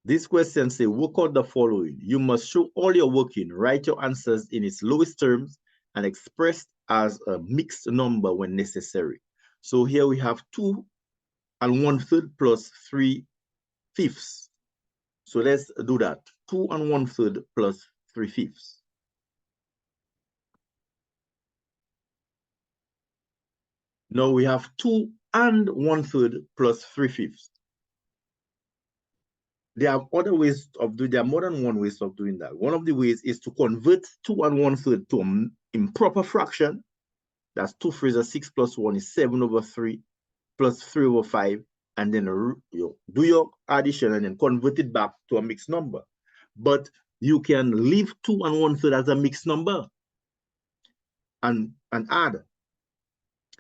This question says, work out the following. You must show all your working. Write your answers in its lowest terms and expressed as a mixed number when necessary. So here we have 2 1/3 plus 3/5. So let's do that. 2 1/3 plus 3/5. Now we have 2 1/3 plus 3/5. There are other ways of doing. There are more than one ways of doing that. One of the ways is to convert 2 1/3 to an improper fraction. That's 2 3s are 6 plus 1 is 7/3 plus 3/5, and then do your addition and then convert it back to a mixed number. But you can leave 2 1/3 as a mixed number and add.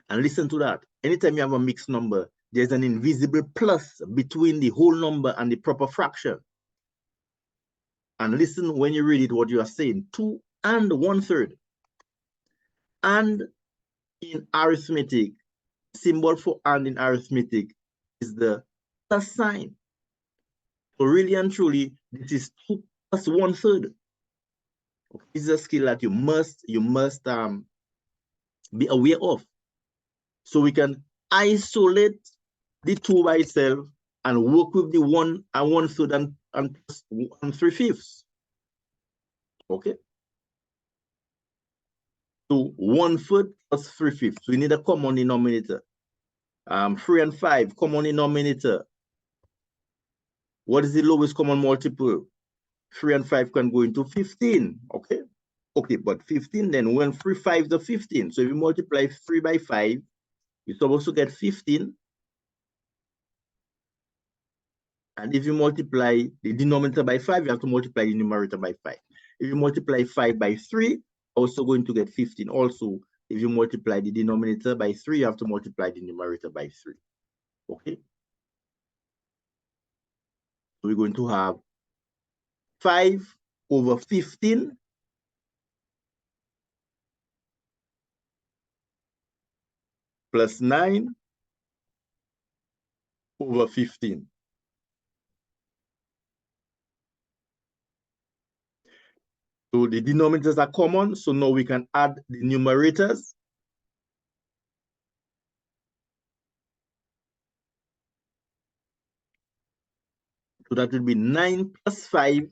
And listen to that. Anytime you have a mixed number, there's an invisible plus between the whole number and the proper fraction. And listen when you read it, what you are saying, 2 1/3. And in arithmetic, symbol for and in arithmetic is the plus sign. So really and truly, this is 2 plus 1/3. This is a skill that you must be aware of. So we can isolate the 2 by itself and work with the 1 1/3 and 3/5. Okay. So 1/3 plus 3/5. We need a common denominator. 3 and 5, common denominator. What is the lowest common multiple? 3 and 5 can go into 15. Okay. Okay, but 15 then when 3 5s are 15. So if you multiply 3 by 5, you're supposed to get 15. And if you multiply the denominator by 5, you have to multiply the numerator by 5. If you multiply 5 by 3, also going to get 15. Also, if you multiply the denominator by 3, you have to multiply the numerator by 3. Okay? So we're going to have 5/15 plus 9/15. So the denominators are common, so now we can add the numerators. So that will be 9 plus 5,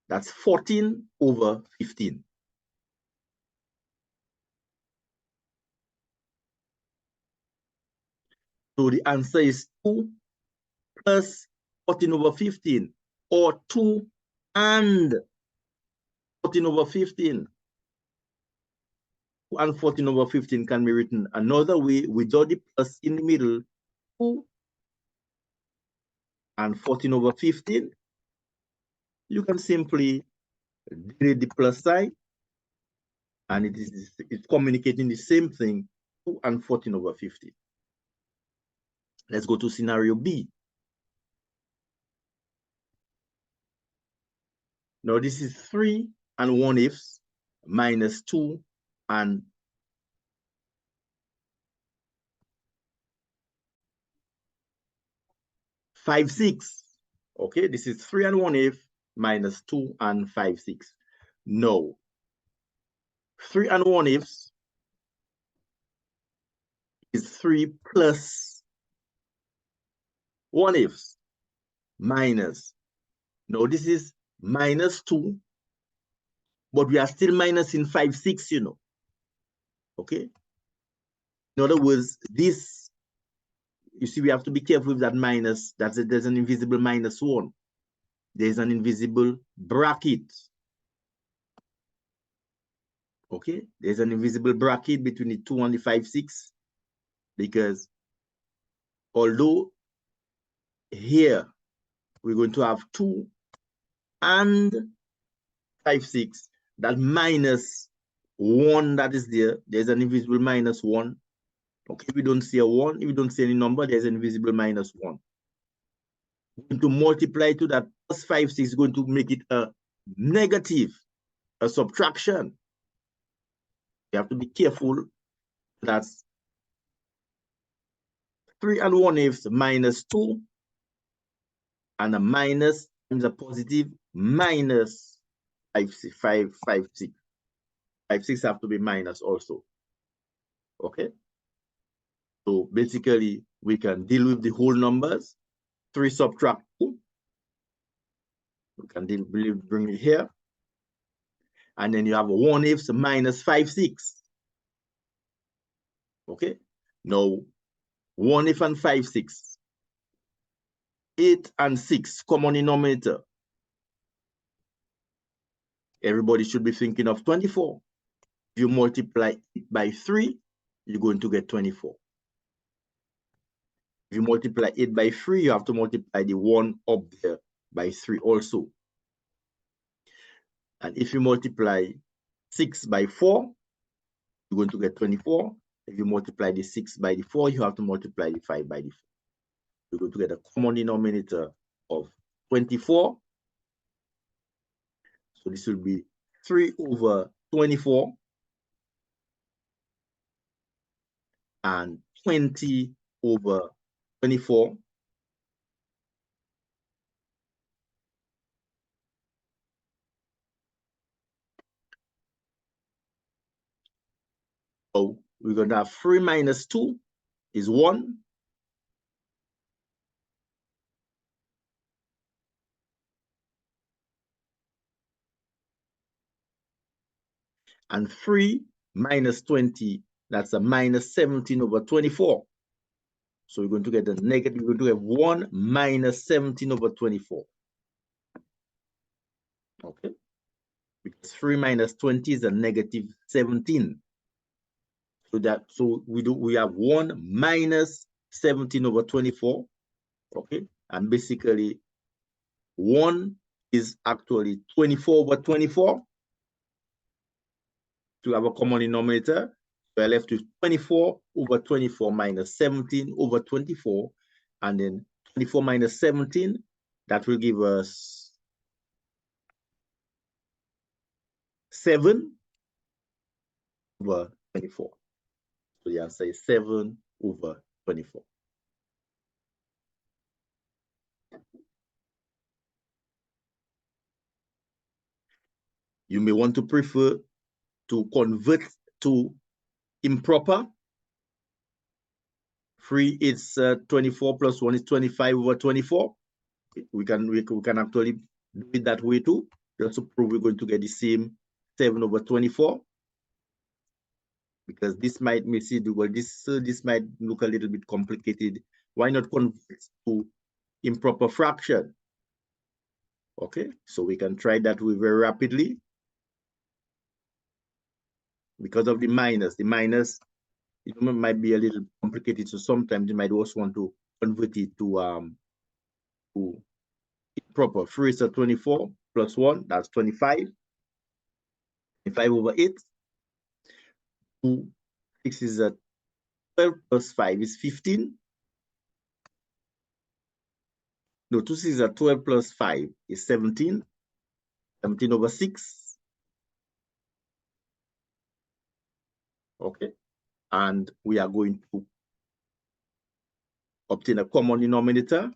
that's 14/15. So the answer is 2 plus 14/15, or 2 and 14/15. 2 and 14/15 can be written another way without the plus in the middle. 2 and 14/15. You can simply delete the plus sign, and it's communicating the same thing, 2 and 14/15. Let's go to scenario B. Now this is 3 and 1/8 minus 2 and 5/6. Okay, this is 3 and 1/8 minus 2 and 5/6. No. 3 and 1/8 is 3 plus 1/8 minus. No, this is minus 2, but we are still minusing 5/6, you know. Okay? In other words, this, you see, we have to be careful with that minus. There's an invisible -1. There's an invisible bracket. Okay? There's an invisible bracket between the 2 and the 5/6, because although here we're going to have 2 and 5/6, that -1 that is there, there's an invisible -1. Okay, if we don't see a 1, if we don't see any number, there's an invisible -1. We're going to multiply to that plus 5/6 is going to make it a negative, a subtraction. You have to be careful. That's 3 and 1/8 minus 2 and a minus times a positive minus 56. 56 have to be minus also. Okay. So basically, we can deal with the whole numbers. 3 subtract 2. We can bring it here. And then you have 1/8 minus 5/6. Okay. Now, 1/8 and 5/6. 8 and 6, common denominator. Everybody should be thinking of 24. If you multiply it by 3, you're going to get 24. If you multiply it by 3, you have to multiply the 1 up there by 3 also. And if you multiply 6 by 4, you're going to get 24. If you multiply the 6 by the 4, you have to multiply the 5 by the 4. You're going to get a common denominator of 24. So this will be 3 over 24 and 20 over 24. So we're going to have 3 minus 2 is 1. And 3 minus 20, that's a minus 17 over 24. So we're going to get a negative, we're going to have 1 minus 17 over 24. Okay. Because 3 minus 20 is a negative 17. So we have 1 minus 17 over 24. Okay. And basically 1 is actually 24 over 24. To have a common denominator. So I left with 24 over 24 minus 17 over 24. And then 24 minus 17, that will give us 7 over 24. So the answer is 7 over 24. You may want to prefer to convert to improper. 3 is 24 plus 1 is 25 over 24. We can actually do it that way too. Just to prove we're going to get the same 7 over 24. Because this might miss it, well, this might look a little bit complicated. Why not convert to improper fraction? Okay, so we can try that way very rapidly. Because of the minus it might be a little complicated, so sometimes you might also want to convert it to improper. 3 is 24 plus 1, that's 25. 25 over 8. 2, 6 is 12 plus 5 is 15. No, 2 6 is 12 plus 5 is 17. 17 over 6. Okay. And we are going to obtain a common denominator.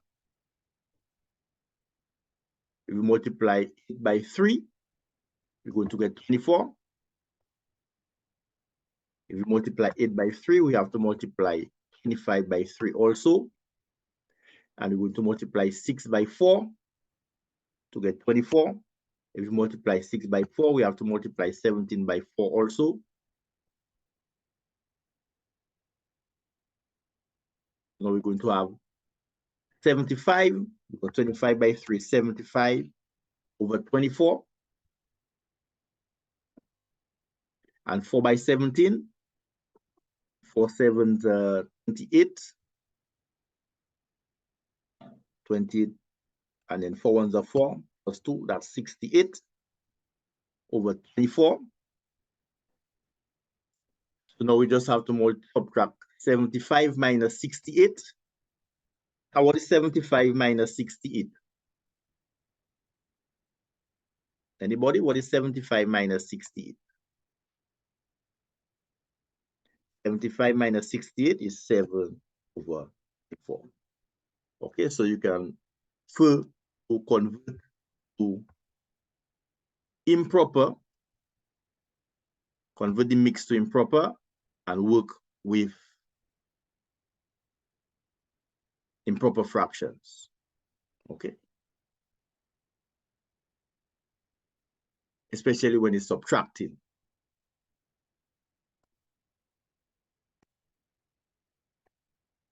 If we multiply it by 3, we're going to get 24. If we multiply 8 by 3, we have to multiply 25 by 3 also. And we're going to multiply 6 by 4 to get 24. If we multiply 6 by 4, we have to multiply 17 by 4 also. Now we're going to have 75, because 25 by 3 is 75 over 24. And 4 by 17, 4 7s 28. 28, and then 4 1s are 4 plus 2, that's 68 over 24. So now we just have to subtract 75 minus 68. And what is 75 minus 68? Anybody? What is 75 minus 68? 75 minus 68 is 7 over 4. Okay, so you can convert to improper, convert the mixed to improper, and work with improper fractions. Okay. Especially when it's subtracting.